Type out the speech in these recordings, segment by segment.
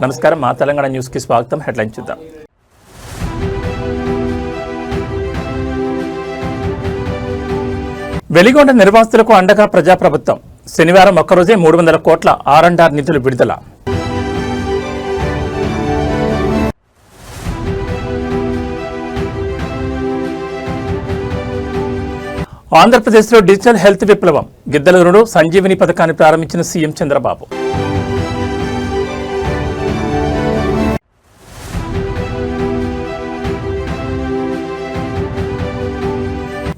నమస్కారం, మా తెలంగాణ న్యూస్కి స్వాగతం. హెడ్లైన్ చూద్దాం. వెలిగొండ నిర్వాసితులకు అండగా ప్రజాప్రభుత్వం. శనివారం ఒక్కరోజే 300 కోట్ల R&R నిధులు విడుదల. ఆంధ్రప్రదేశ్లో డిజిటల్ హెల్త్ విప్లవం. గిద్దలూరులో సంజీవిని పథకాన్ని ప్రారంభించిన సీఎం చంద్రబాబు.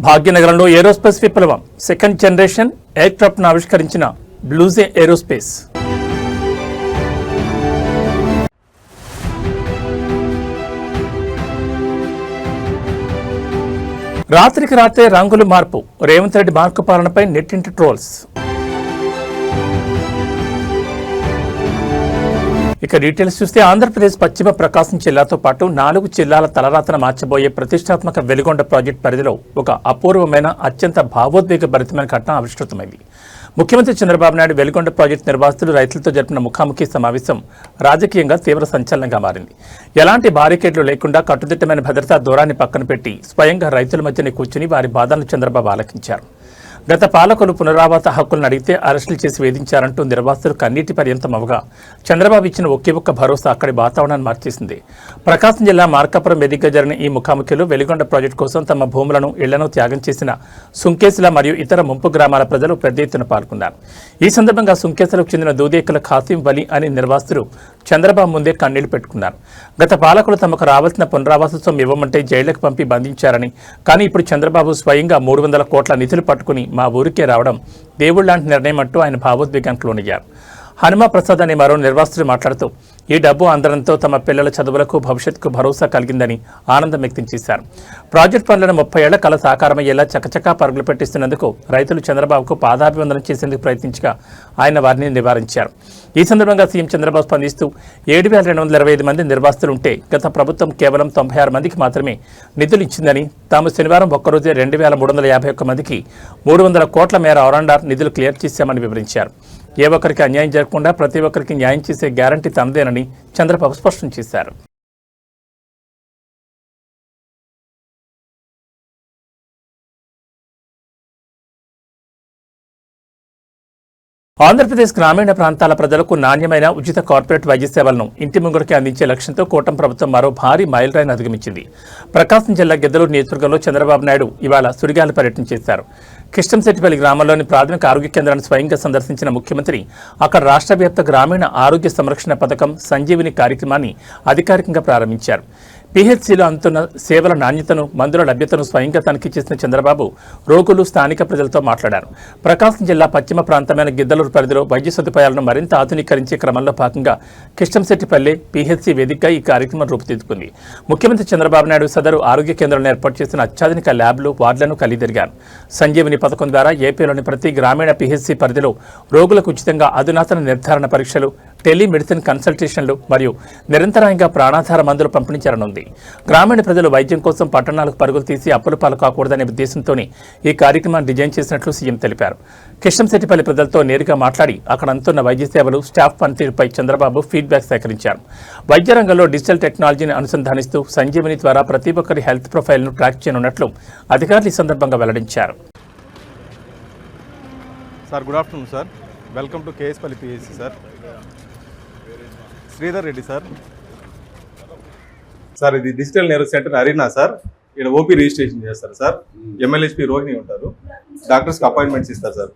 భాగ్యనగరంలో ఏరోస్పేస్ విప్లవం. సెకండ్ జనరేషన్ ఎయిర్ క్రాఫ్ట్ను ఆవిష్కరించిన బ్లూజే ఏరోస్పేస్. రాత్రికి రాత్రే రంగులు మార్పు. రేవంత్ రెడ్డి మార్కు పాలనపై నెట్టింటి ట్రోల్స్. ఇక డీటెయిల్స్ చూస్తే ఆంధ్రప్రదేశ్ పశ్చిమ ప్రకాశం జిల్లాతో పాటు 4 జిల్లాల తలరాతన మార్చబోయే ప్రతిష్టాత్మక వెలిగొండ ప్రాజెక్టు పరిధిలో ఒక అపూర్వమైన అత్యంత భావోద్వేగభరితమైన ఘటన ఆవిష్కృతమైంది. ముఖ్యమంత్రి చంద్రబాబు నాయుడు వెలిగొండ ప్రాజెక్టు నిర్వాసితులు రైతులతో జరిపిన ముఖాముఖి సమావేశం రాజకీయంగా తీవ్ర సంచలనంగా మారింది. ఎలాంటి బారికేడ్లు లేకుండా కట్టుదిట్టమైన భద్రతా దూరాన్ని పక్కన పెట్టి స్వయంగా రైతుల మధ్యనే కూర్చుని వారి బాధలను చంద్రబాబు ఆలకించారు. గత పాలకులు పునరావాస హక్కులను అడిగితే అరెస్టులు చేసి వేధించారంటూ నిర్వాసితులు కన్నీటి పర్యంతం అవగా చంద్రబాబు ఇచ్చిన ఒకే ఒక్క భరోసా అక్కడి వాతావరణాన్ని మార్చేసింది. ప్రకాశం జిల్లా మార్కాపురం వేదికగా జరిగిన ఈ ముఖాముఖిలో వెలిగొండ ప్రాజెక్టు కోసం తమ భూములను ఇళ్లను త్యాగం చేసిన సుంకేసుల మరియు ఇతర ముంపు గ్రామాల ప్రజలు పెద్ద ఎత్తున పాల్గొన్నారు. ఈ సందర్భంగా సుంకేసులకు చెందిన దూదేకుల ఖాసిం వలి అనే నిర్వాసితులు చంద్రబాబు ముందే కన్నీళ్లు పెట్టుకున్నారు. గత పాలకులు తమకు రావాల్సిన పునరావాస సొమ్ము ఇవ్వమంటే జైళ్లకు పంపి బంధించారని, కానీ ఇప్పుడు చంద్రబాబు స్వయంగా 300 కోట్ల నిధులు పట్టుకుని మా ఊరికే రావడం దేవుళ్లాంటి నిర్ణయం అంటూ ఆయన భావోద్వేగానికి లోనయ్యారు. హనుమా ప్రసాద్ అనే మరో నిర్వాసితుడు మాట్లాడుతూ ఈ డబ్బు అందడంతో తమ పిల్లల చదువులకు భవిష్యత్తుకు భరోసా కలిగిందని ఆనందం వ్యక్తం చేశారు. ప్రాజెక్టు పనులను 30 ఏళ్ల కల సాకారమయ్యేలా చకచకా పరుగులు పెట్టిస్తున్నందుకు రైతులు చంద్రబాబుకు పాదాభివందనం చేసేందుకు ప్రయత్నించగా ఆయన వారిని నివారించారు. ఈ సందర్భంగా సీఎం చంద్రబాబు స్పందిస్తూ 7,225 మంది నిర్వాసితులుంటే గత ప్రభుత్వం కేవలం 96 మందికి మాత్రమే నిధులు ఇచ్చిందని, తాము శనివారం ఒక్కరోజే 2,351 మందికి 300 కోట్ల మేర R&R నిధులు క్లియర్ చేశామని వివరించారు. ఏ ఒక్కరికి అన్యాయం జరగకుండా ప్రతి ఒక్కరికి న్యాయం చేసే గ్యారంటీ తనదేనని చంద్రబాబు స్పష్టం చేశారు. ఆంధ్రప్రదేశ్ గ్రామీణ ప్రాంతాల ప్రజలకు నాణ్యమైన ఉచిత కార్పొరేట్ వైద్య సేవలను ఇంటి ముంగడికి అందించే లక్ష్యంతో కూటమి ప్రభుత్వం మరో భారీ మైలురాయిని అధిగమించింది. ప్రకాశం జిల్లా గిద్దలూరు నియోజకవర్గంలో చంద్రబాబు నాయుడు ఇవాళ సుడిగాలి పర్యటన చేశారు. కిష్టంశెట్టిపల్లి గ్రామంలోని ప్రాథమిక ఆరోగ్య కేంద్రాన్ని స్వయంగా సందర్శించిన ముఖ్యమంత్రి అక్కడ రాష్ట్ర వ్యాప్త గ్రామీణ ఆరోగ్య సంరక్షణ పథకం సంజీవిని కార్యక్రమాన్ని అధికారికంగా ప్రారంభించారు. పీహెచ్సీలో అందుతున్న సేవల నాణ్యతను, మందుల లభ్యతను స్వయంగా తనిఖీ చేసిన చంద్రబాబు రోగులు, స్థానిక ప్రజలతో మాట్లాడారు. ప్రకాశం జిల్లా పశ్చిమ ప్రాంతమైన గిద్దలూరు పరిధిలో వైద్య సదుపాయాలను మరింత ఆధునీకరించే క్రమంలో భాగంగా కిష్టంశెట్టిపల్లి పీహెచ్సీ వేదికగా ఈ కార్యక్రమం రూపుదిద్దుకుంది. ముఖ్యమంత్రి చంద్రబాబు నాయుడు సదరు ఆరోగ్య కేంద్రంలో ఏర్పాటు చేసిన అత్యాధునిక ల్యాబ్లు, వార్డులను కలిదిరిగారు. సంజీవిని పథకం ద్వారా ఏపీలోని ప్రతి గ్రామీణ పీహెచ్సీ పరిధిలో రోగులకు ఉచితంగా అధునాతన నిర్ధారణ పరీక్షలు, టెలిమెడిసిన్ కన్సల్టేషన్లు మరియు నిరంతరాయంగా ప్రాణాధార మందులు పంపిణీ చేరనుంది. గ్రామీణ ప్రజలు వైద్యం కోసం పట్టణాలకు పరుగులు తీసి అప్పుల పాలు కాకూడదనే ఉద్దేశంతోనే ఈ కార్యక్రమాన్ని డిజైన్ చేసినట్లు సీఎం తెలిపారు. కిష్టంశెట్టిపల్లి ప్రజలతో నేరుగా మాట్లాడి అక్కడ అందుతున్న వైద్య సేవలు, స్టాఫ్ పనితీరుపై చంద్రబాబు ఫీడ్బ్యాక్ సేకరించారు. వైద్య రంగంలో డిజిటల్ టెక్నాలజీని అనుసంధానిస్తూ సంజీవని ద్వారా ప్రతి ఒక్కరి హెల్త్ ప్రొఫైల్ను ట్రాక్ చేయనున్నట్లు అధికారులు ఈ సందర్భంగా వెల్లడించారు. Sir, good afternoon sir. Welcome to కేఎస్పల్లి PHC sir. Sridhar Reddy sir. Sir, ఇది digital nerve centre arena sir. ఇక్కడ ఓపీ రిజిస్ట్రేషన్ చేస్తారు సార్. MLHP రోహిణి ఉంటారు. డాక్టర్స్కి అపాయింట్మెంట్స్ ఇస్తారు సార్.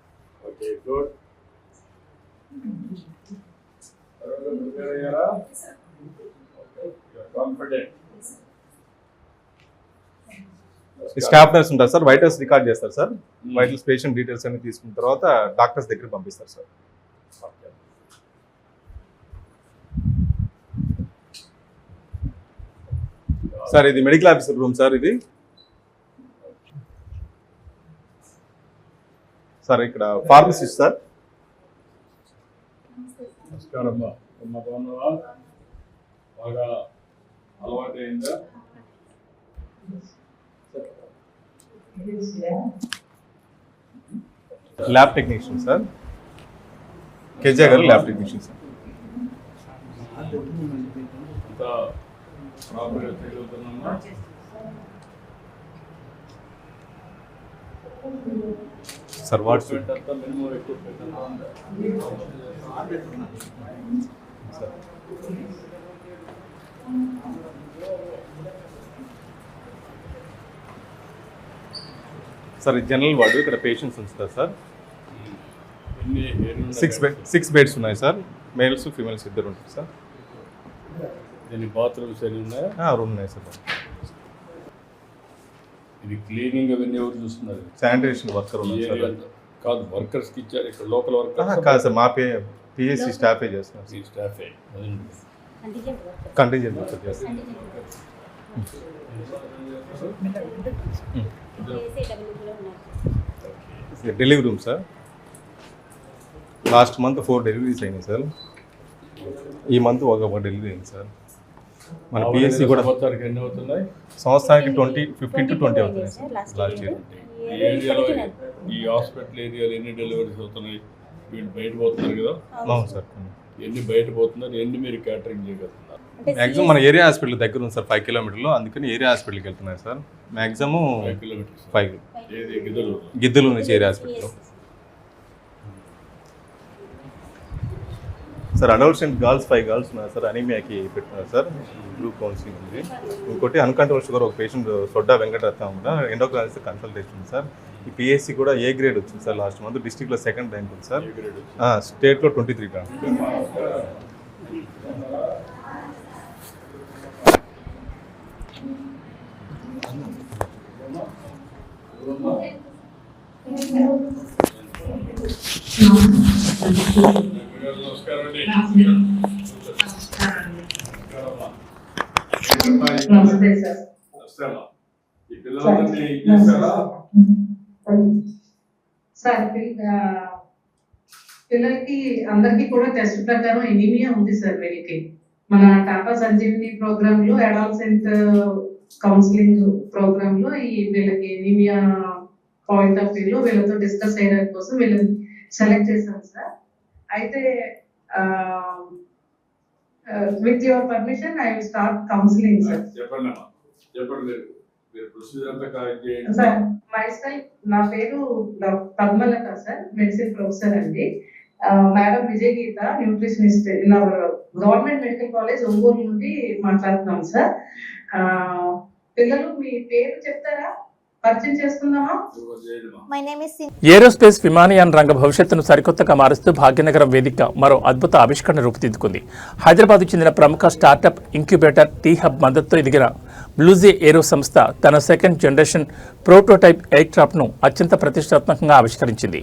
స్టాఫ్ నర్స్ ఉంటారు సార్. వైటల్స్ రికార్డ్ చేస్తారు సార్. వైటల్స్ పేషెంట్ డీటెయిల్స్ అన్ని తీసుకున్న తర్వాత డాక్టర్స్ దగ్గర పంపిస్తారు సార్. సార్, ఇది మెడికల్ ఆఫీసర్ రూమ్ సార్. ఇది సార్, ఇక్కడ pharmacist sir. Lab technician sir. KJ గారు ల్యాబ్ టెక్నీషియన్ సార్. అంతా ప్రాపర్గా చేయగలుగుతున్నామా? సార్ వాట్స్ అంతా మినిమం ఎక్విప్మెంట్ అంతా ఉందా? సార్ సార్ జనరల్ వార్డు ఇక్కడ పేషెంట్స్ ఉంచుతారు సార్. ఎన్ని 6 బెడ్స్ ఉన్నాయి సార్. మేల్స్ ఫీమేల్స్ ఇద్దరు ఉంటారు సార్. దీని బాత్రూమ్స్ ఎన్ని ఉన్నాయా? రూమ్ ఉన్నాయి సార్. ఇది క్లీనింగ్ అవన్నీ ఎవరు చూస్తున్నారు? శానిటేషన్ వర్కర్ ఈ ఉన్నారు ఏరియా సార్. అంతా కాదు, వర్కర్స్కి ఇచ్చారు ఇక్కడ లోకల్ వర్కర్స్ కాదు సార్, మా పిఎస్సి స్టాఫే చేస్తున్నారు సార్. ఈ స్టాఫే కంటింజెంట్ వర్కర్ చేస్తారు. Delivery room sir. Last month 4 deliveries అయినాయి సార్. ఈ మంత్ ఒక డెలివరీ అయింది సార్. మన పిఎస్సి కూడా సంవత్సరానికి ఎన్ని అవుతున్నాయి? సంవత్సరానికి 15 to 20 అవుతున్నాయి సార్ లాస్ట్ ఇయర్. ఈ ఏరియాలో ఈ హాస్పిటల్ ఏరియాలో ఎన్ని డెలివరీస్ అవుతున్నాయి? వీళ్ళు బయట పోతున్నారు కదా, అవును సార్. ఎన్ని బయట పోతున్నారు, ఎన్ని మీరు క్యాటరింగ్ చేయగలుగుతున్నారు? మ్యాక్సిమం మన ఏరియా హాస్పిటల్ దగ్గర ఉంది సార్, 5 కిలోమీటర్లు. అందుకని ఏరియా హాస్పిటల్కి వెళ్తున్నాయి సార్. మ్యాక్సిమం 5 కిలోమీటర్స్ 5 ఏది గిద్దలు? గిద్దలు నుంచి area hospital sir. Adults and girls 5 girls ఉన్నారు సార్. అనీమియాకి పెట్టున్నారు సార్. గ్రూప్ కౌన్సిలింగ్ ఉంది. ఇంకోటి అన్కంట్రోల్ షుగర్ ఒక పేషెంట్ సొడ్డా వెంకటరత్నం కూడా ఎండోక్రైనాలజిస్ట్ కన్సల్టేషన్ ఉంది సార్. ఈ పిఎస్సి కూడా ఏ గ్రేడ్ వచ్చింది సార్. లాస్ట్ మంత్ డిస్ట్రిక్ట్లో 2nd ర్యాంక్ ఉంది సార్. స్టేట్లో 23 ర్యాంక్. నమస్కారం అండి. నమస్తే సార్. నమస్కారం. ఈ పిల్లలందరినీ చేస్తారా? సార్ పిల్లలకి అందరికీ కూడా టెస్ట్ ప్రకారం ఎనీమియా ఉంది సార్. వీళ్ళకి మన టాటా సంజీవిని ప్రోగ్రామ్ లో అడాల్సెంట్ కౌన్సిలింగ్ ప్రోగ్రామ్ లో ఈ వీళ్ళకి ఎనీమియా పాయింట్ ఆఫ్ వ్యూ లో వీళ్ళతో డిస్కస్ చేయడానికి కోసం వీళ్ళని సెలెక్ట్ చేశాం సార్. అయితే with your permission I will start counselling sir. చెప్పండి అమ్మా, చెప్పండి. మీరు ప్రొసీజర్ అంతా కరెక్ట్ చేయండి సార్. మైసెల్ఫ్, నా పేరు పద్మలత సార్, మెడిసిన్ ప్రొఫెసర్ అండి. Madam Vijay Geetha, nutritionist in our government medical college Ongole నుండి మాట్లాడుతున్నాం సార్. పిల్లలు మీ పేరు చెప్తారా? పరిచయం చేసుకుందామా? ఏరోస్పేస్ విమానయాన రంగ భవిష్యత్తును సరికొత్తగా మారుస్తూ భాగ్యనగరం వేదిక మరో అద్భుత ఆవిష్కరణ రూపుదిద్దుకుంది. హైదరాబాద్కు చెందిన ప్రముఖ స్టార్టప్ ఇంక్యుబేటర్ టీ హబ్ మద్దతుతో ఎదిగిన బ్లూజే ఏరో సంస్థ తన 2nd జనరేషన్ ప్రోటోటైప్ ఎయిర్క్రాఫ్ట్ను అత్యంత ప్రతిష్టాత్మకంగా ఆవిష్కరించింది.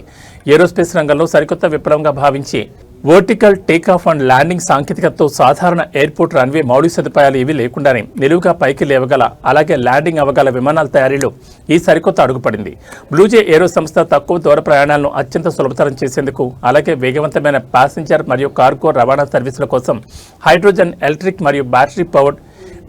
ఏరోస్పేస్ రంగంలో సరికొత్త విప్లవంగా భావించి వర్టికల్ టేకాఫ్ అండ్ ల్యాండింగ్ సాంకేతికతతో సాధారణ ఎయిర్పోర్ట్ రన్వే మౌలిక సదుపాయాలు ఏవీ లేకుండానే నిలువుగా పైకి లేవగల, అలాగే ల్యాండింగ్ అవ్వగల విమానాల తయారీలో ఈ సరికొత్త అడుగుపడింది. బ్లూజే ఏరో సంస్థ తక్కువ దూర ప్రయాణాలను అత్యంత సులభతరం చేసేందుకు, అలాగే వేగవంతమైన ప్యాసింజర్ మరియు కార్గో రవాణా సర్వీసుల కోసం హైడ్రోజన్, ఎలక్ట్రిక్ మరియు బ్యాటరీ పవర్డ్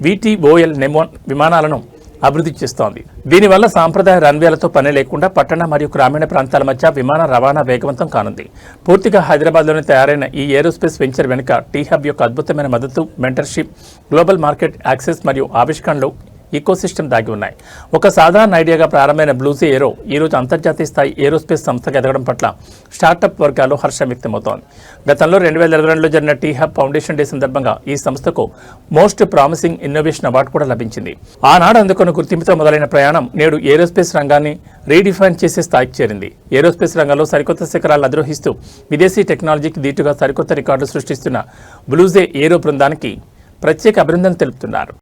VTOL నెమోన్ విమానాలను అభివృద్ధి చేస్తోంది. దీనివల్ల సాంప్రదాయ రన్వేలతో పని లేకుండా పట్టణ మరియు గ్రామీణ ప్రాంతాల మధ్య విమాన రవాణా వేగవంతం కానుంది. పూర్తిగా హైదరాబాద్లోనే తయారైన ఈ ఏరోస్పేస్ వెంచర్ వెనుక టీ హబ్ యొక్క అద్భుతమైన మద్దతు, మెంటర్షిప్, గ్లోబల్ మార్కెట్ యాక్సెస్ మరియు ఆవిష్కరణలు ఈకోసిస్టమ్ దాగి ఉన్నాయి. ఒక సాధారణ ఐడియాగా ప్రారంభమైన బ్లూజే ఏరో ఈరోజు అంతర్జాతీయ స్థాయి ఏరోస్పేస్ సంస్థగా ఎదగడం పట్ల స్టార్టప్ వర్గాల్లో హర్షం వ్యక్తమవుతోంది. గతంలో 2022లో జరిగిన టీ హబ్ ఫౌండేషన్ డే సందర్భంగా ఈ సంస్థకు మోస్ట్ ప్రామిసింగ్ ఇన్నోవేషన్ అవార్డు కూడా లభించింది. ఆనాడు అందుకున్న గుర్తింపుతో మొదలైన ప్రయాణం నేడు ఏరోస్పేస్ రంగాన్ని రీడిఫైన్ చేసే స్థాయికి చేరింది. ఏరోస్పేస్ రంగంలో సరికొత్త శిఖరాలను అధిరోహిస్తూ విదేశీ టెక్నాలజీకి దీటుగా సరికొత్త రికార్డులు సృష్టిస్తున్న బ్లూజే ఏరో బృందానికి ప్రత్యేక అభినందనలు తెలుపుతున్నారు.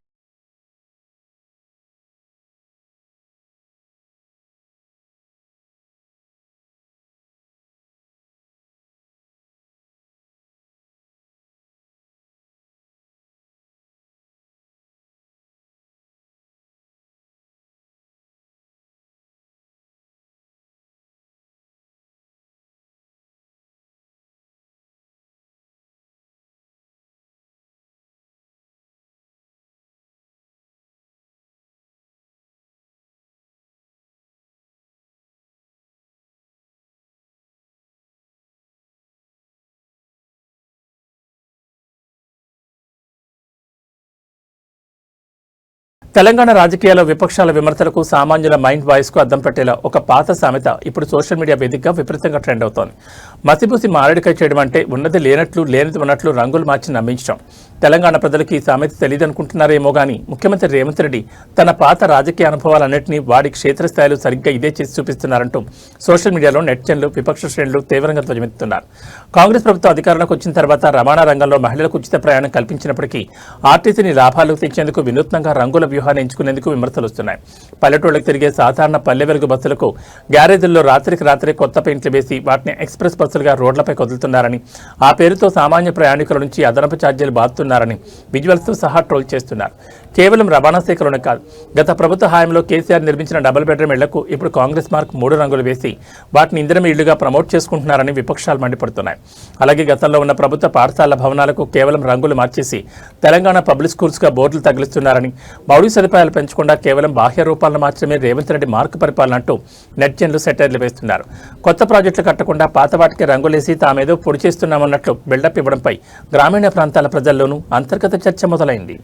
తెలంగాణ రాజకీయాల్లో విపక్షాల విమర్శలకు సామాన్యుల మైండ్ వాయిస్కు అద్దం పెట్టేలా ఒక పాత సామెత ఇప్పుడు సోషల్ మీడియా వేదికగా విపరీతంగా ట్రెండ్ అవుతోంది. మసిపూసి మారేడుకాయ చేయడం అంటే ఉన్నది లేనట్లు లేనిది ఉన్నట్లు రంగులు మార్చి నమ్మించడం. తెలంగాణ ప్రజలకు ఈ సామెత తెలియదనుకుంటున్నారేమో కానీ ముఖ్యమంత్రి రేవంత్ రెడ్డి తన పాత రాజకీయ అనుభవాలన్నింటినీ వాడి క్షేత్రస్థాయిలో సరిగ్గా ఇదే చేసి చూపిస్తున్నారంటూ సోషల్ మీడియాలో నెటిజన్లు విపక్ష శ్రేణులు తీవ్రంగా ధ్వజమెత్తుతున్నారు. కాంగ్రెస్ ప్రభుత్వం అధికారంలోకి వచ్చిన తర్వాత రవాణా రంగంలో మహిళలకు ఉచిత ప్రయాణం కల్పించినప్పటికీ ఆర్టీసీని లాభాలు తెచ్చేందుకు వినూత్నంగా రంగుల వ్యూహాన్ని ఎంచుకునేందుకు విమర్శలు వస్తున్నాయి. పల్లెటూళ్లకు తిరిగే సాధారణ పల్లె వెలుగు బస్సులకు గ్యారేజీల్లో రాత్రికి రాత్రే కొత్త పెయింట్లు వేసి వాటిని ఎక్స్ప్రెస్ బస్సులుగా రోడ్లపై కదులుతున్నారని, ఆ పేరుతో సామాన్య ప్రయాణికుల నుంచి అదనపు ఛార్జీలు బాదుతున్నారని విజువల్స్తో సహా ట్రోల్ చేస్తున్నారు. కేవలం రవాణా శాఖలోనే కాదు, గత ప్రభుత్వ హయాంలో కేసీఆర్ నిర్మించిన డబుల్ బెడ్రూమ్ ఇళ్లకు ఇప్పుడు కాంగ్రెస్ మార్క్ 3 రంగులు వేసి వాటిని ఇందిరమ ఇళ్లుగా ప్రమోట్ చేసుకుంటున్నారని విపక్షాలు మండిపడుతున్నాయి. అలాగే గతంలో ఉన్న ప్రభుత్వ పాఠశాల భవనాలకు కేవలం రంగులు మార్చేసి తెలంగాణ పబ్లిక్ స్కూల్స్గా బోర్డులు తగిలిస్తున్నారని, మౌలిక సదుపాయాలు పెంచకుండా కేవలం బాహ్య రూపాలను మాత్రమే రేవంత్ రెడ్డి మార్కు పరిపాలన అంటూ నెటిజన్లు సెటైర్లు వేస్తున్నారు. కొత్త ప్రాజెక్టులు కట్టకుండా పాత వాటికి రంగులేసి తామేదో పొడి చేస్తున్నామన్నట్లు బిల్డప్ ఇవ్వడంపై గ్రామీణ ప్రాంతాల ప్రజల్లోనూ అంతర్గత చర్చ మొదలైంది.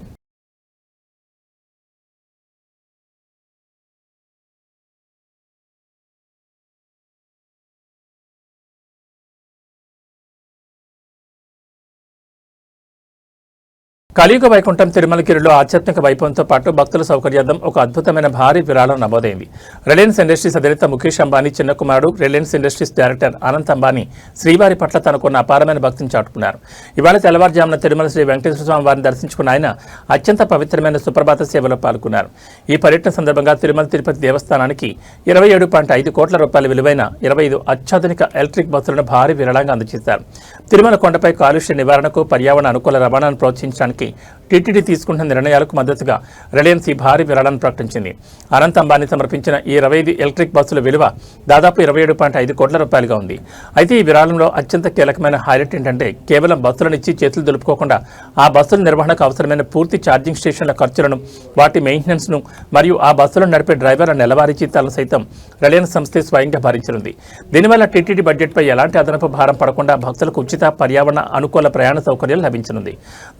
కలియుగ వైకుంఠం తిరుమలగిరిలో ఆధ్యాత్మిక వైభవంతో పాటు భక్తుల సౌకర్యార్థం ఒక అద్భుతమైన భారీ విరాళం నమోదైంది. రిలయన్స్ ఇండస్ట్రీస్ అధినేత ముఖేష్ అంబానీ చిన్న కుమారుడు Reliance industries director Anant Ambani శ్రీవారి పట్ల తనకున్న అపారమైన భక్తిని చాటుకున్నారు. ఇవాళ తెల్లవారుజామున తిరుమల శ్రీ వెంకటేశ్వర స్వామి వారిని దర్శించుకున్న ఆయన అత్యంత పవిత్రమైన సుప్రభాత సేవలో పాల్గొన్నారు. ఈ పర్యటన సందర్భంగా తిరుమల తిరుపతి దేవస్థానానికి 27.5 కోట్ల రూపాయల విలువైన 25 అత్యాధునిక ఎలక్ట్రిక్ బస్సులను భారీ విరాళంగా అందజేశారు. తిరుమల కొండపై కాలుష్య నివారణకు పర్యావరణ అనుకూల రవాణాను ప్రోత్సహించడానికి టీటీడీ తీసుకుంటున్న నిర్ణయాలకు మద్దతుగా రిలయన్స్ ఈ భారీ విరాళాన్ని ప్రకటించింది. అనంత్ అంబానీ సమర్పించిన ఈ 25 ఎలక్ట్రిక్ బస్సుల విలువ దాదాపు 27.5 కోట్ల రూపాయలుగా ఉంది. అయితే ఈ విరాళంలో అత్యంత కీలకమైన హైలైట్ ఏంటంటే కేవలం బస్సులనిచ్చి చేతులు దులుపుకోకుండా ఆ బస్సుల నిర్వహణకు అవసరమైన పూర్తి ఛార్జింగ్ స్టేషన్ల ఖర్చులను, వాటి మెయింటెనెన్స్ను మరియు ఆ బస్సులను నడిపే డ్రైవర్ల నెలవారీ జీతాలను సైతం రిలయన్స్ సంస్థే స్వయంగా భరించనుంది. దీనివల్ల టీటీడీ బడ్జెట్పై ఎలాంటి అదనపు భారం పడకుండా భక్తులకు ఉచిత పర్యావరణ అనుకూల ప్రయాణ సౌకర్యాలు లభించనుంది.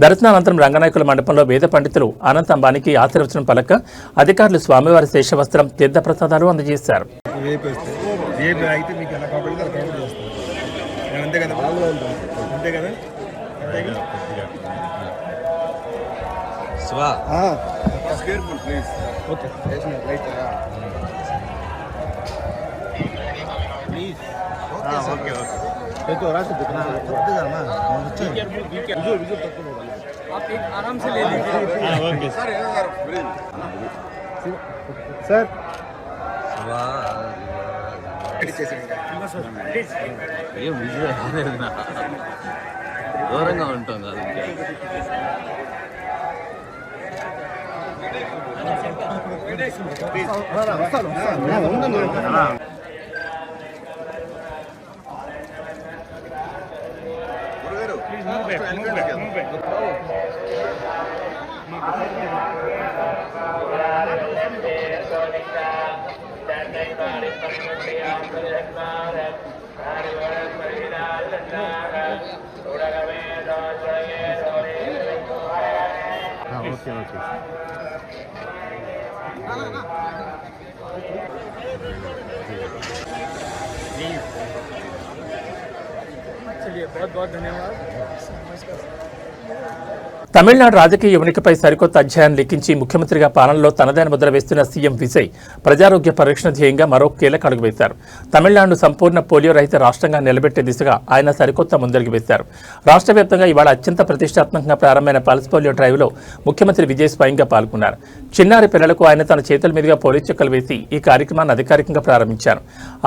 దర్శనానంతరం రంగనాయకుల మండపంలో వేద పండితులు అనంత్ అంబానీకి ఆశీర్వచనం పలక అధికారులు స్వామివారి శేషవస్త్రం, తీర్థ ప్రసాదాలు అందజేశారు. आराम से ले लीजिए सर। దూరంగా ఉంటాం కాదు. चलिए बहुत बहुत धन्यवाद। తమిళనాడు రాజకీయ యువనికపై సరికొత్త అధ్యాయాన్ని లిఖించి ముఖ్యమంత్రిగా పాలనలో తనదైన ముద్ర వేస్తున్న సీఎం విజయ్ ప్రజారోగ్య పరిరక్షణ ధ్యేయంగా మరో కీలక అడుగు వేశారు. తమిళనాడును సంపూర్ణ పోలియో రహిత రాష్ట్రంగా నిలబెట్టే దిశగా ఆయన సరికొత్త ముందడుగు వేశారు. రాష్ట్ర వ్యాప్తంగా ఇవాళ అత్యంత ప్రతిష్టాత్మకంగా ప్రారంభమైన పల్స్ పోలియో డ్రైవ్లో ముఖ్యమంత్రి విజయ్ స్వయంగా పాల్గొన్నారు. చిన్నారి పిల్లలకు ఆయన తన చేతుల మీదుగా పోలియో చుక్కలు వేసి ఈ కార్యక్రమాన్ని అధికారికంగా ప్రారంభించారు.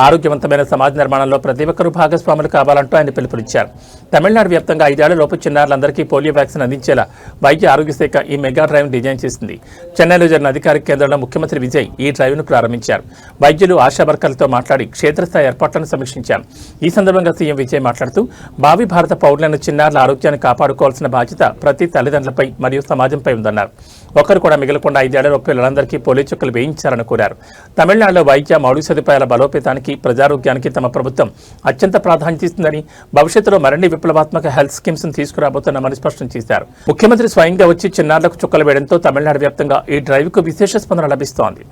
ఆరోగ్యవంతమైన సమాజ నిర్మాణంలో ప్రతి ఒక్కరూ భాగస్వాములు కావాలంటూ ఆయన పిలుపునిచ్చారు. తమిళనాడు వ్యాప్తంగా 5 ఏళ్లలోపు చిన్నారులందరికీ పోలియో వ్యాక్సిన్ అందించేలా వైద్య ఆరోగ్య శాఖ ఈ మెగా డ్రైవ్ డిజైన్ చేసింది. చెన్నైలో జరిగిన అధికారిక కేంద్రంలో ముఖ్యమంత్రి విజయ్ ఈ డ్రైవ్ను ప్రారంభించారు. వైద్యులు, ఆశా వర్కర్లతో మాట్లాడి క్షేత్రస్థాయి ఏర్పాట్లను సమీక్షించారు. ఈ సందర్భంగా సీఎం విజయ్ మాట్లాడుతూ భావి భారత పౌరులైన చిన్నారుల ఆరోగ్యాన్ని కాపాడుకోవాల్సిన బాధ్యత ప్రతి తల్లిదండ్రులపై మరియు సమాజంపై ఉందన్నారు. ఒకరు కూడా మిగలకుండా 5 ఏళ్లలోపు పిల్లలందరికీ పోలియో చుక్కలు వేయించాలని కోరారు. తమిళనాడులో వైద్య మౌలిక సదుపాయాల బలోపేతానికి, ప్రజారోగ్యానికి తమ ప్రభుత్వం అత్యంత ప్రాధాన్యత ఇస్తుందని, భవిష్యత్తులో మరిన్ని విప్లవాత్మక హెల్త్ స్కీమ్స్ తీసుకురాబోతున్నామని స్పష్టం చేశారు. ముఖ్యమంత్రి స్వయంగా వచ్చి చిన్నారులకు చుక్కలు వేయడంతో తమిళనాడు వ్యాప్తంగా ఈ డ్రైవ్కు విశేష స్పందన లభిస్తోంది.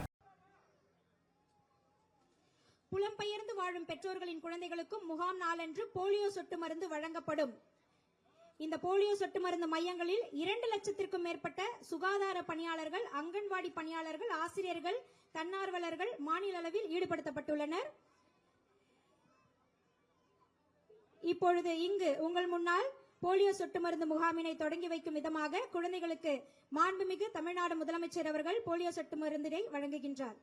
புலம்பெயர்ந்து வாழும் பெற்றோர்களின் குழந்தைகளுக்கும் முகாம் நாளன்று போலியோ சொட்டு மருந்து வழங்கப்படும். இந்த போலியோ சொட்டு மருந்து மையங்களில் 2 லட்சத்திற்கும் மேற்பட்ட சுகாதார பணியாளர்கள், அங்கன்வாடி பணியாளர்கள், ஆசிரியர்கள், தன்னார்வலர்கள் மாநில அளவில் ஈடுபடுத்தப்பட்டுள்ளனர். இப்பொழுது இங்கு உங்கள் முன்னால் போலியோ சொட்டு மருந்து முகாமினை தொடங்கி வைக்கும் விதமாக குழந்தைகளுக்கு மாண்புமிகு தமிழ்நாடு முதலமைச்சர் அவர்கள் போலியோ சொட்டு மருந்தினை வழங்குகின்றார்.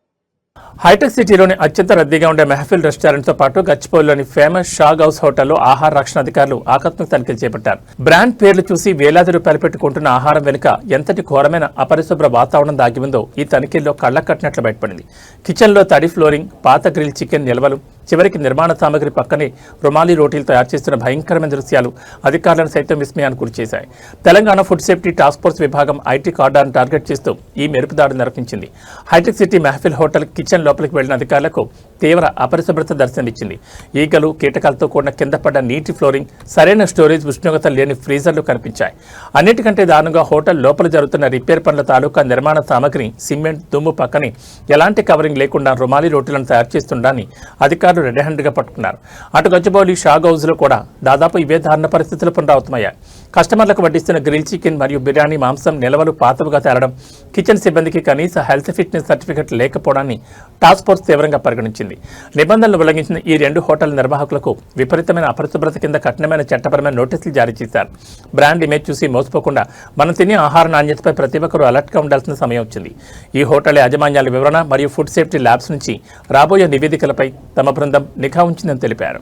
హైటెక్ సిటీలోని అత్యంత రద్దీగా ఉండే మెహఫిల్ రెస్టారెంట్తో పాటు గచ్చిబౌలిలోని ఫేమస్ షాగ్ హౌస్ హోటల్లో ఆహార రక్షణ అధికారులు ఆకస్మిక తనిఖీలు చేపట్టారు. బ్రాండ్ పేర్లు చూసి వేలాది రూపాయలు పెట్టుకుంటున్న ఆహారం వెనుక ఎంతటి ఘోరమైన అపరిశుభ్ర వాతావరణం దాగి ఉందో ఈ తనిఖీల్లో కళ్లకు కట్టినట్లు బయటపడింది. కిచెన్లో తడి ఫ్లోరింగ్, పాత గ్రిల్ చికెన్ నిల్వలు, చివరికి నిర్మాణ సామగ్రి పక్కనే రుమాలి రోటీలు తయారు చేస్తున్న భయంకరమైన దృశ్యాలు అధికారులను సైతం విస్మయానికి గురిచేశాయి. Telangana food safety task force విభాగం ఐటీ కార్డర్ను టార్గెట్ చేస్తూ ఈ మెరుపుదాడులు నిర్వహించింది. Hitech City Mehfil hotel kitchen లోపలికి వెళ్లిన అధికారులకు తీవ్ర అపరిశుభ్రత దర్శనమిచ్చింది. ఈగలు, కీటకాలతో కూడిన కింద పడ్డ నీటి ఫ్లోరింగ్, సరైన స్టోరేజ్, ఉష్ణోగ్రత లేని ఫ్రీజర్లు కనిపించాయి. అన్నిటికంటే దారుణంగా హోటల్ లోపల జరుగుతున్న రిపేర్ పనుల తాలూకా నిర్మాణ సామగ్రి, సిమెంట్, దుమ్ము పక్కనే ఎలాంటి కవరింగ్ లేకుండా రుమాలి రోటీలను తయారు చేస్తుండని అధికారులు రెడ్ హ్యాండ్గా పట్టుకున్నారు. అటు గచ్చిబౌలి షాగ్ హౌస్లో కూడా దాదాపు ఇవే దారుణ పరిస్థితులు పునరావృతమయ్యాయి. కస్టమర్లకు వడ్డిస్తున్న గ్రిల్ చికెన్ మరియు బిర్యానీ మాంసం నిల్వలు పాతవుగా తేలడం, కిచెన్ సిబ్బందికి కనీస హెల్త్ ఫిట్నెస్ సర్టిఫికెట్ లేకపోవడాన్ని టాస్క్ ఫోర్స్ తీవ్రంగా పరిగణించింది. నిబంధనలు ఉల్లంఘించిన ఈ 2 హోటల్ నిర్వాహకులకు విపరీతమైన అపరిశుభ్రత కింద కఠినమైన చట్టపరమైన నోటీసులు జారీ చేశారు. బ్రాండ్ ఇమేజ్ చూసి మోసపోకుండా మనం తినే ఆహార నాణ్యతపై ప్రతి ఒక్కరూ అలర్ట్గా ఉండాల్సిన సమయం వచ్చింది. ఈ హోటల్ యాజమాన్యాల వివరణ మరియు ఫుడ్ సేఫ్టీ ల్యాబ్స్ నుంచి రాబోయే నివేదికలపై తమ బృందం నిఘా ఉంచిందని తెలిపారు.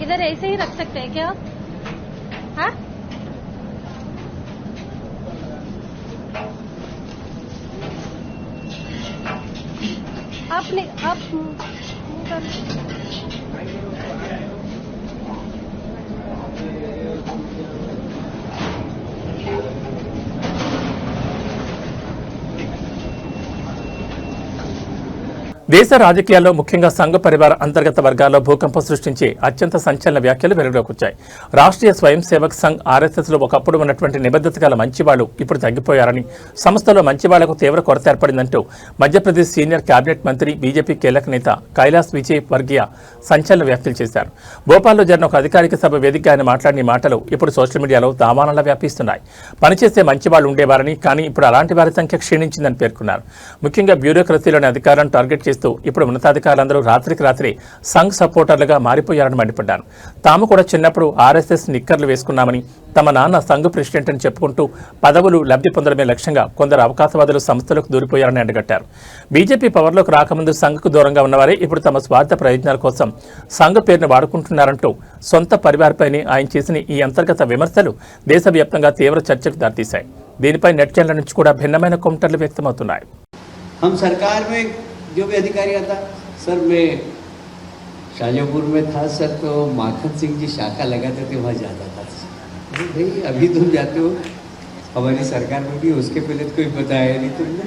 इधर ऐसे ही रख सकते हैं क्या आप? हाँ? आप దేశ రాజకీయాల్లో ముఖ్యంగా సంఘ పరివార అంతర్గత వర్గాల్లో భూకంపం సృష్టించి అత్యంత సంచలన వ్యాఖ్యలు వెలుగులోకి వచ్చాయి. రాష్ట్రీయ స్వయం సేవక్ సంఘ్ ఆర్ఎస్ఎస్లో ఒకప్పుడు ఉన్నటువంటి నిబద్ధత గల మంచివాళ్లు ఇప్పుడు తగ్గిపోయారని, సంస్థలో మంచివాళ్లకు తీవ్ర కొరత ఏర్పడిందంటూ మధ్యప్రదేశ్ సీనియర్ కేబినెట్ మంత్రి, బీజేపీ కీలక నేత కైలాస్ విజయ్ వర్గీయ సంచలన వ్యాఖ్యలు చేశారు. భోపాల్లో జరిగిన ఒక అధికారిక సభ వేదికగా ఆయన మాట్లాడిన మాటలు ఇప్పుడు సోషల్ మీడియాలో దావానంలా వ్యాపిస్తున్నాయి. పనిచేసే మంచివాళ్లు ఉండేవారని, కానీ ఇప్పుడు అలాంటి వారి సంఖ్య క్షీణించిందని పేర్కొన్నారు. ముఖ్యంగా బ్యూరోక్రసీలోని అధికారాన్ని టార్గెట్ చేస్తూ ఇప్పుడు ఉన్నతాధికారులందరూ రాత్రికి రాత్రి సంఘ్ సపోర్టర్లుగా మారిపోయారని మండిపడ్డారు. తాము కూడా చిన్నప్పుడు ఆర్ఎస్ఎస్ నిక్కర్లు వేసుకున్నామని, తమ నాన్న సంఘ్ ప్రెసిడెంట్ అని చెప్పుకుంటూ పదవులు, లబ్ధి పొందడమే లక్ష్యంగా కొందరు అవకాశవాదులు సంస్థలకు దూరిపోయారని ఎండగట్టారు. బీజేపీ పవర్లోకి రాకముందు సంఘ్కు దూరంగా ఉన్నవారే ఇప్పుడు తమ స్వార్థ ప్రయోజనాల కోసం సంఘ్ పేరును వాడుకుంటున్నారంటూ సొంత పరివారపైనే ఆయన చేసిన ఈ అంతర్గత విమర్శలు దేశవ్యాప్తంగా తీవ్ర చర్చకు దారితీశాయి. దీనిపై నెట్జన్ల నుంచి కూడా భిన్నమైన కౌంటర్లు వ్యక్తమవుతున్నాయి. जो भी अधिकारी आता सर, मैं शाजापुर में था सर, तो माखन सिंह जी शाखा लगाते थे, वहाँ जाता था। भाई अभी तुम जाते हो, हमारी सरकार में भी उसके पहले तो कोई बताया नहीं तुमने।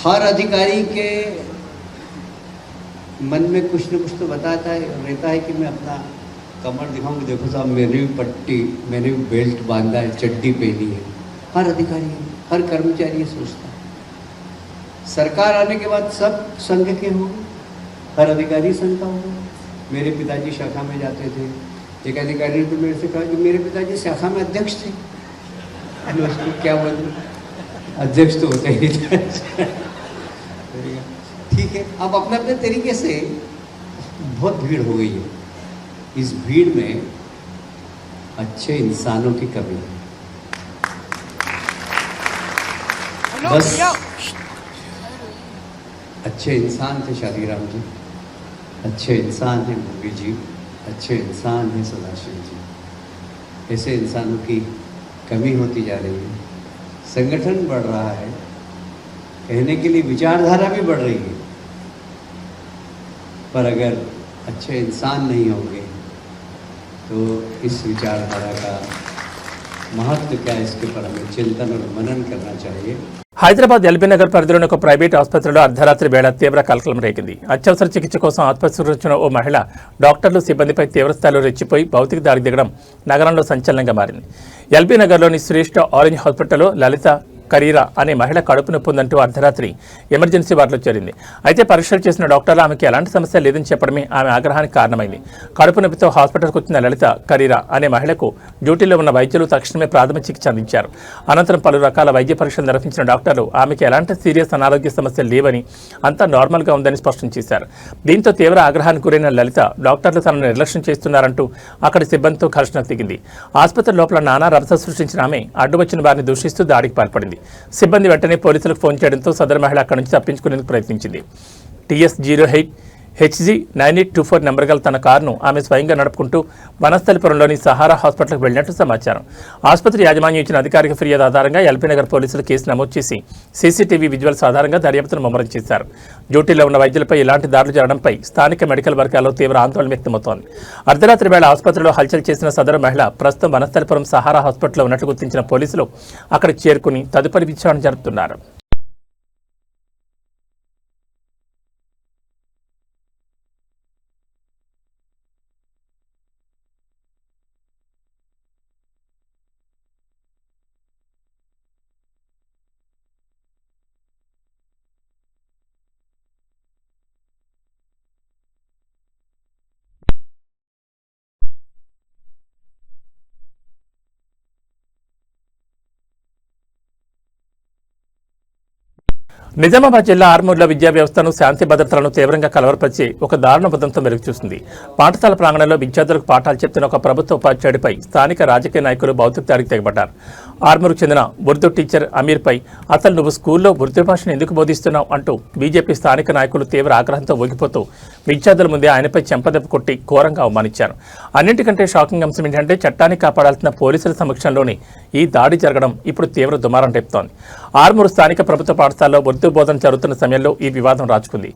हर अधिकारी के मन में कुछ न कुछ तो बताता है, रहता है कि मैं अपना कमर दिखाऊंगी, देखो साहब मैंने भी पट्टी, मैंने भी बेल्ट बांधा है, चड्डी पहनी है। हर अधिकारी, हर कर्मचारी ये सोचता है। सरकार आने के बाद सब संघ के हो गए, हर अधिकारी संघ का होगा। मेरे पिताजी शाखा में जाते थे, एक अधिकारी ने तो मेरे से कहा कि मेरे पिताजी शाखा में अध्यक्ष थे। मैं उसको क्या बोलूं, अध्यक्ष तो होते ही थे। ठीक है, अब अपने अपने तरीके से बहुत भीड़ हो गई है। इस भीड़ में अच्छे इंसानों की कमी है। बस अच्छे इंसान थे शादीराम जी, अच्छे इंसान हैं मोदी जी, अच्छे इंसान हैं सदाशिव जी। ऐसे इंसानों की कमी होती जा रही है। संगठन बढ़ रहा है, कहने के लिए विचारधारा भी बढ़ रही है, पर अगर अच्छे इंसान नहीं होंगे तो इस विचारधारा का महत्व क्या है, इसके पर हमें चिंतन और मनन करना चाहिए। హైదరాబాద్ ఎల్బీ నగర్ పరిధిలోని ఒక ప్రైవేట్ ఆసుపత్రిలో అర్ధరాత్రి వేళ తీవ్ర కలకలం రేగింది. అత్యవసర చికిత్స కోసం ఆసుపత్రికి వచ్చిన ఓ మహిళ డాక్టర్లు సిబ్బందిపై తీవ్రస్థాయిలో రెచ్చిపోయి భౌతిక దాడి దిగడం నగరంలో సంచలనంగా మారింది. ఎల్బీ నగర్లోని శ్రేష్ఠ ఆరెంజ్ హాస్పిటల్లో లలిత కరీరా అనే మహిళ కడుపు నొప్పి ఉందంటూ అర్ధరాత్రి ఎమర్జెన్సీ వార్డులో చేరింది. అయితే పరీక్షలు చేసిన డాక్టర్లు ఆమెకి ఎలాంటి సమస్య లేదని చెప్పడమే ఆమె ఆగ్రహానికి కారణమైంది. కడుపు నొప్పితో హాస్పిటల్కు వచ్చిన లలిత కరీరా అనే మహిళకు డ్యూటీలో ఉన్న వైద్యులు తక్షణమే ప్రాథమిక చికిత్స అందించారు. అనంతరం పలు రకాల వైద్య పరీక్షలు నిర్వహించిన డాక్టర్లు ఆమెకి ఎలాంటి సీరియస్ అనారోగ్య సమస్యలు లేవని, అంతా నార్మల్గా ఉందని స్పష్టం చేశారు. దీంతో తీవ్ర ఆగ్రహానికి గురైన లలిత డాక్టర్లు తనను నిర్లక్ష్యం చేస్తున్నారంటూ అక్కడి సిబ్బందితో ఘర్షణకు దిగింది. ఆసుపత్రి లోపల నానా రభస సృష్టించిన ఆమె అడ్డు వచ్చిన వారిని దూషిస్తూ దాడికి పాల్పడింది. సిబ్బంది వెంటనే పోలీసులకు ఫోన్ చేయడంతో సదరు మహిళ అక్కడి నుంచి తప్పించుకునేందుకు ప్రయత్నించింది. TS08HG9824 నెంబర్ గల తన కారును ఆమె స్వయంగా నడుపుకుంటూ వనస్థలిపురంలోని సహారా హాస్పిటల్కు వెళ్లినట్టు సమాచారం. ఆసుపత్రి యాజమాన్యం ఇచ్చిన అధికారిక ఫిర్యాదు ఆధారంగా ఎల్బీ నగర్ పోలీసులు కేసు నమోదు చేసి సీసీటీవీ విజువల్స్ ఆధారంగా దర్యాప్తును ముమ్మరం చేశారు. డ్యూటీలో ఉన్న వైద్యులపై ఇలాంటి దాడులు జరగడంపై స్థానిక మెడికల్ వర్గాల్లో తీవ్ర ఆందోళన వ్యక్తమవుతోంది. అర్ధరాత్రి వేళ ఆసుపత్రిలో హల్చల్ చేసిన సదరు మహిళ ప్రస్తుతం వనస్థలిపురం సహారా హాస్పిటల్లో ఉన్నట్లు గుర్తించిన పోలీసులు అక్కడికి చేరుకుని తదుపరి విచారణ జరుపుతున్నారు. నిజామాబాద్ జిల్లా ఆర్మూర్లో విద్యా వ్యవస్థను, శాంతి భద్రతలను తీవ్రంగా కలవరపరిచి ఒక దారుణ ఉదంతం వెలుగుచూసింది. పాఠశాల ప్రాంగణంలో విద్యార్థులకు పాఠాలు చెప్తున్న ఒక ప్రభుత్వ ఉపాధ్యాయుడిపై స్థానిక రాజకీయ నాయకులు భౌతిక దాడికి తెగబడ్డారు. ఆర్మూర్కు చెందిన ఉర్దూ టీచర్ అమీర్పై అసలు నువ్వు స్కూల్లో ఉర్దూ భాషను ఎందుకు బోధిస్తున్నావు అంటూ బీజేపీ స్థానిక నాయకులు తీవ్ర ఆగ్రహంతో ఊగిపోతూ విద్యార్థుల ముందే ఆయనపై చెంపదెబ్బ కొట్టి ఘోరంగా అవమానించారు. అన్నింటికంటే షాకింగ్ అంశం ఏంటంటే చట్టాన్ని కాపాడాల్సిన పోలీసుల సమక్షంలోనే ఈ దాడి జరగడం ఇప్పుడు తీవ్ర దుమారం రేపుతోంది. ఆర్మూరు స్థానిక ప్రభుత్వ పాఠశాలలో ఉర్దూ బోధన జరుగుతున్న సమయంలో ఈ వివాదం రాజుకుంది.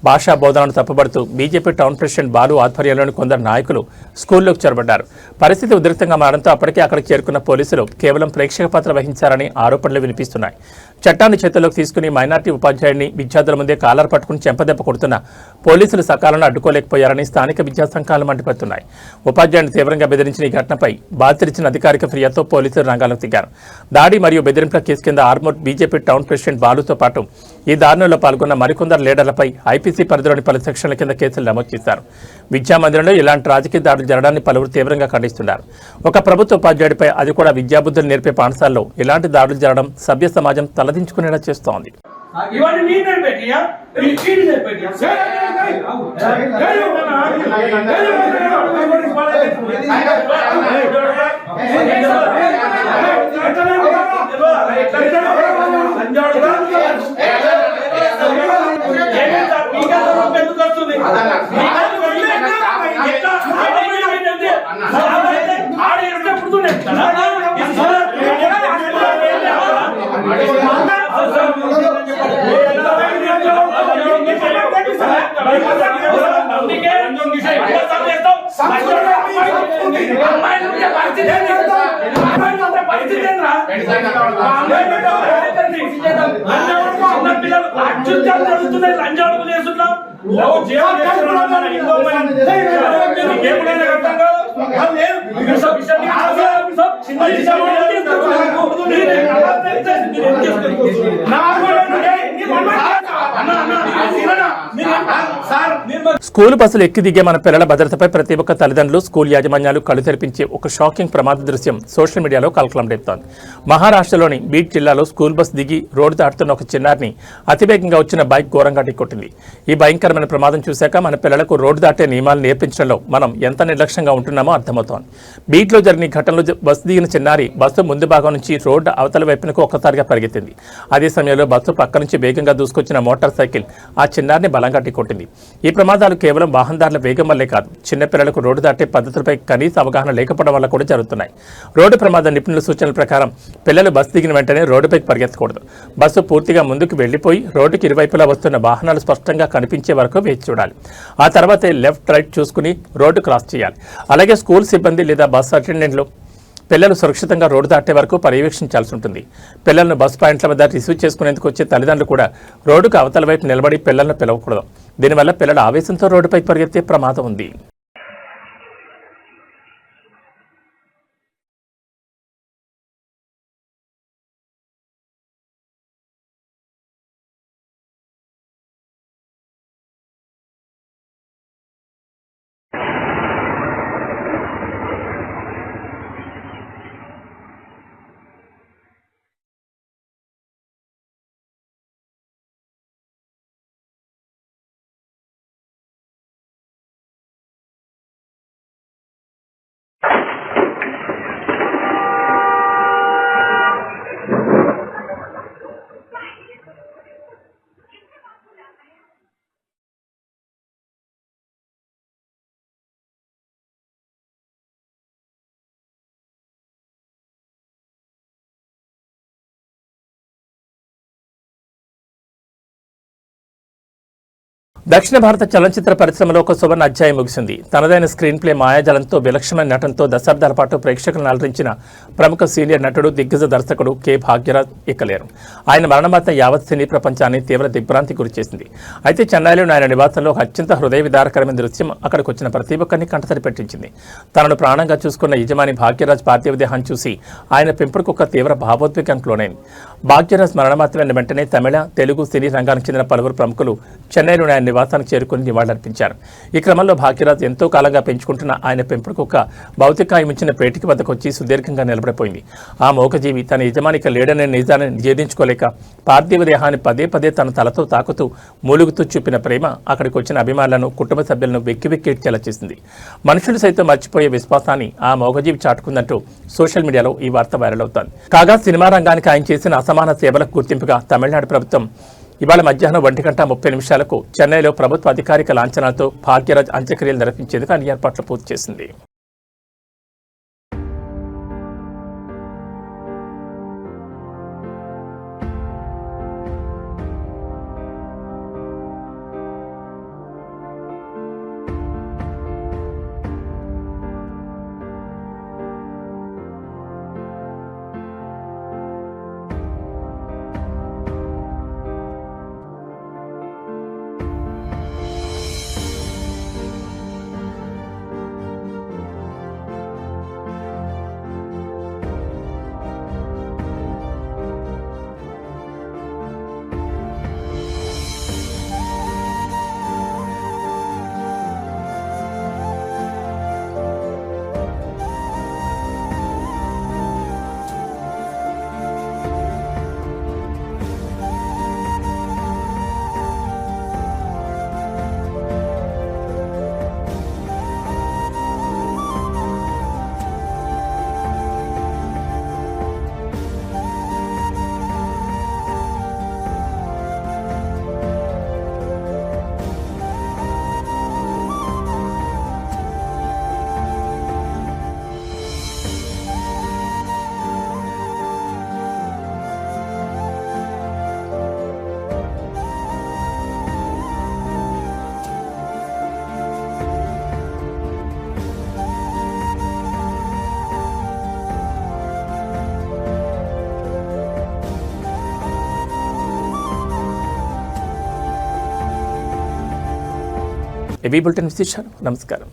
భాషా బోధనను తప్పుబడుతూ బీజేపీ టౌన్ ప్రెసిడెంట్ బాలు ఆధ్వర్యంలోని కొందరు నాయకులు స్కూల్లోకి చొరబడ్డారు. పరిస్థితి ఉధృతంగా మారడంతో అప్పటికే అక్కడికి చేరుకున్న పోలీసులు కేవలం ప్రేక్షక పాత్ర వహించారని ఆరోపణలు వినిపిస్తున్నాయి. చట్టాన్ని చేతుల్లోకి తీసుకుని మైనార్టీ ఉపాధ్యాయుడిని విద్యార్థుల ముందే కాలర్ పట్టుకుని చెంపదెబ్బ కొడుతున్న పోలీసులు సకాలంలో అడ్డుకోలేకపోయారని స్థానిక విద్యా సంఘాలు మండిపడుతున్నాయి. ఉపాధ్యాయుడిని తీవ్రంగా బెదిరించిన ఈ ఘటనపై బాధితులిచ్చిన అధికారిక ఫిర్యాదుతో పోలీసులు రంగాలకు దిగారు. దాడి మరియు బెదిరింపుల కేసు కింద ఆర్మూర్ బీజేపీ టౌన్ ప్రెసిడెంట్ బాలుతో పాటు ఈ దారుణంలో పాల్గొన్న మరికొందరు లీడర్లపై ఐపీసీ పరిధిలోని పలు సెక్షన్ల కింద కేసులు నమోదు చేశారు. విద్యామందిరంలో ఇలాంటి రాజకీయ దాడులు జరగడాన్ని పలువురు తీవ్రంగా ఖండిస్తున్నారు. ఒక ప్రభుత్వ ఉపాధ్యాయుడిపై, అది కూడా విద్యాబుద్ధులు నేర్పే పాఠశాలలో ఇలాంటి దాడులు జరగడం సభ్య సమాజం తలదించుకునేలా చేస్తోంది. స్కూలు బస్సులు ఎక్కి దిగే మన పిల్లల భద్రతపై ప్రతి ఒక్క తల్లిదండ్రులు, స్కూల్ యాజమాన్యాలు కళ్ళు తెరిపించే ఒక షాకింగ్ ప్రమాద దృశ్యం సోషల్ మీడియాలో కలకలం రేపుతోంది. మహారాష్ట్రలోని బీడ్ జిల్లాలో స్కూల్ బస్ దిగి రోడ్డు దాటుతున్న ఒక చిన్నారిని అతివేగంగా వచ్చిన బైక్ ఘోరంగా ఢీకొట్టింది. ఈ భయంకరమైన ప్రమాదం చూశాక మన పిల్లలకు రోడ్డు దాటే నియమాలు నేర్పించడంలో మనం ఎంత నిర్లక్ష్యంగా ఉంటున్నామో అర్థమవుతోంది. బీడ్లో జరిగిన ఘటనలో బస్సు దిగిన చిన్నారి బస్సు ముందు భాగం నుంచి రోడ్డు అవతల వైపునకు ఒక్కసారిగా పరిగెత్తింది. అదే సమయంలో బస్సు పక్క నుంచి వేగంగా దూసుకొచ్చిన మోటార్ సైకిల్ ఆ చిన్నారిని బలంగా ఢీకొట్టింది. ఈ ప్రమాదాలు కేవలం వాహనదారుల వేగం వల్లే కాదు, చిన్నపిల్లలకు రోడ్డు దాటే పద్ధతులపై కనీస అవగాహన లేకపోవడం వల్ల కూడా జరుగుతున్నాయి. రోడ్డు ప్రమాద నిపుణుల సూచనల ప్రకారం పిల్లలు బస్సు దిగిన వెంటనే రోడ్డుపైకి పరిగెత్తకూడదు. బస్సు పూర్తిగా ముందుకు వెళ్లిపోయి రోడ్డుకి ఇరువైపులా వస్తున్న వాహనాలు స్పష్టంగా కనిపించే వరకు వేచి చూడాలి. ఆ తర్వాతే లెఫ్ట్ రైట్ చూసుకుని రోడ్డు క్రాస్ చేయాలి. అలాగే స్కూల్ సిబ్బంది లేదా బస్సు అటెండెంట్లు పిల్లలు సురక్షితంగా రోడ్డు దాటే వరకు పర్యవేక్షించాల్సి ఉంటుంది. పిల్లలను బస్ పాయింట్ల వద్ద రిసీవ్ చేసుకునేందుకు వచ్చే తల్లిదండ్రులు కూడా రోడ్డుకు అవతల వైపు నిలబడి పిల్లలను పిలవకూడదు. దీనివల్ల పిల్లల ఆవేశంతో రోడ్డుపై పరిగెత్తే ప్రమాదం ఉంది. దక్షిణ భారత చలనచిత్ర పరిశ్రమలో ఒక సువర్ణ అధ్యాయం ముగిసింది. తనదైన స్క్రీన్ ప్లే, మాయాజాలంతో, విలక్షణమైన నటనతో దశాబ్దాల పాటు ప్రేక్షకులను అలరించిన ప్రముఖ సీనియర్ నటుడు, దిగ్గజ దర్శకుడు కె. భాగ్యరాజ్ ఎక్కలేరు. ఆయన మరణవార్త యావత్ సినీ ప్రపంచాన్ని తీవ్ర దిగ్భ్రాంతి గురిచేసింది. అయితే చెన్నైలోని ఆయన నివాసంలో ఒక అత్యంత హృదయ విదారకరమైన దృశ్యం అక్కడికి వచ్చిన ప్రతి ఒక్కరిని కంటతడి పెట్టించింది. తనను ప్రాణంగా చూసుకున్న యజమాని భాగ్యరాజ్ పార్థివ దేహాన్ని చూసి ఆయన పెంపుడు కుక్క తీవ్ర భావోద్వేగానికి లోనైంది. భాగ్యరాజ్ మరణవార్త విన్న వెంటనే తమిళ, తెలుగు సినీ రంగానికి చెందిన పలువురు ప్రముఖులు చెన్నైలోని ఆయన నివాసానికి చేరుకుని నివాళులర్పించారు. ఈ క్రమంలో భాగ్యరాజ్ ఎంతో కాలంగా పెంచుకుంటున్న ఆయన పెంపుడు కుక్క భౌతికాయమించిన పేటికి వద్దకు వచ్చి సుదీర్ఘంగా నిలబడిపోయింది. ఆ మోగజీవి తన యజమానికి లేడనే నిజాన్ని ఛేదించుకోలేక పార్థివ దేహాన్ని పదే పదే తన తలతో తాకుతూ మూలుగుతూ చూపిన ప్రేమ అక్కడికి వచ్చిన అభిమానులను, కుటుంబ సభ్యులను వెక్కి వెక్కిడ్చేలా చేసింది. మనుషులు సైతం మర్చిపోయే విశ్వాసాన్ని ఆ మోగజీవి చాటుకుందంటూ సోషల్ మీడియాలో ఈ వార్త వైరల్ అవుతోంది. కాగా సినిమా రంగానికి ఆయన చేసిన అసమాన సేవలకు గుర్తింపుగా తమిళనాడు ప్రభుత్వం ఇవాళ మధ్యాహ్నం 1:30 చెన్నైలో ప్రభుత్వ అధికారిక లాంఛనాలతో భాగ్యరాజ్ అంత్యక్రియలు నిర్వహించేందుకు అన్ని ఏర్పాట్లు పూర్తి చేసింది. ఏబీ బులెటిన్ విశేషాలు. నమస్కారం.